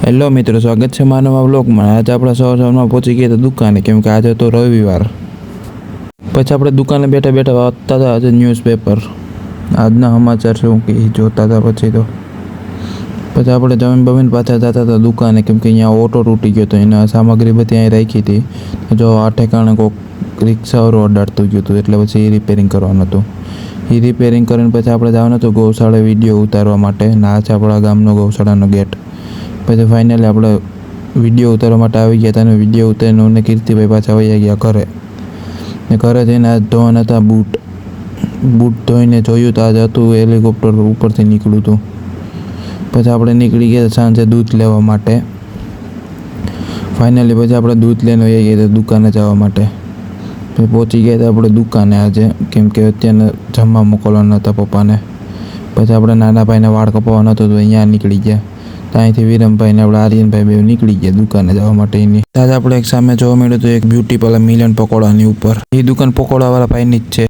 Hello મિત્રો, સ્વાગત છે માનવા વ્લોગમાં। આજે આપણે સવારમાં પહોંચી ગયા હતા દુકાને, કેમ કે આજે તો રવિવાર। પછી આપણે દુકાને બેઠા બેઠા વાંચતા હતા આજે ન્યૂઝપેપર, આજના સમાચાર શું કે જોતા હતા। પછી આપણે જમીન બમીન પાછા જતા હતા દુકાને, કેમ કે અહીંયા ઓટો તૂટી ગયો હતો, એના સામગ્રી બધી અહીં રાખી હતી। જો આ ઠેકાણે કોઈક રિક્ષાવાળું અડાડતું ગયું હતું, એટલે પછી એ રિપેરિંગ કરવાનું હતું। એ રિપેરિંગ કરીને પછી આપણે જવાનું હતું ગૌશાળાએ વિડીયો ઉતારવા માટે। ના છે આપણા ગામનો ગૌશાળાનો ગેટ। પછી ફાઇનલી આપણે વિડીયો ઉતારવા માટે આવી ગયા હતા, અને વિડીયો ઉતારીને અને કીર્તિભાઈ પાછા વહી ગયા ઘરે। ને ઘરે જઈને આજ ધોવાના હતા બૂટ ધોઈને જોયું તો આજે હતું હેલિકોપ્ટર ઉપરથી નીકળ્યું હતું। પછી આપણે નીકળી ગયા સાંજે દૂધ લેવા માટે। ફાઇનલી પછી આપણે દૂધ લઈને વહી ગયા હતા દુકાને જવા માટે। પછી પહોંચી ગયા હતા આપણે દુકાને આજે, કેમ કે અત્યારે જમવા મોકલવાના હતા પપ્પાને। પછી આપણે નાના ભાઈને વાળ કપાવવાનો હતો તો અહીંયા નીકળી ગયા। ત્યાંથી વિરમભાઈને આપણે આર્યનભાઈ બે નીકળી ગયા દુકાને જવા માટે। એની આજે આપણે એક સામે જોવા મળ્યું હતું એક બ્યુટી પાર્લર મિલન પકોડાની ઉપર। એ દુકાન પકોડાવાળા ભાઈની જ છે।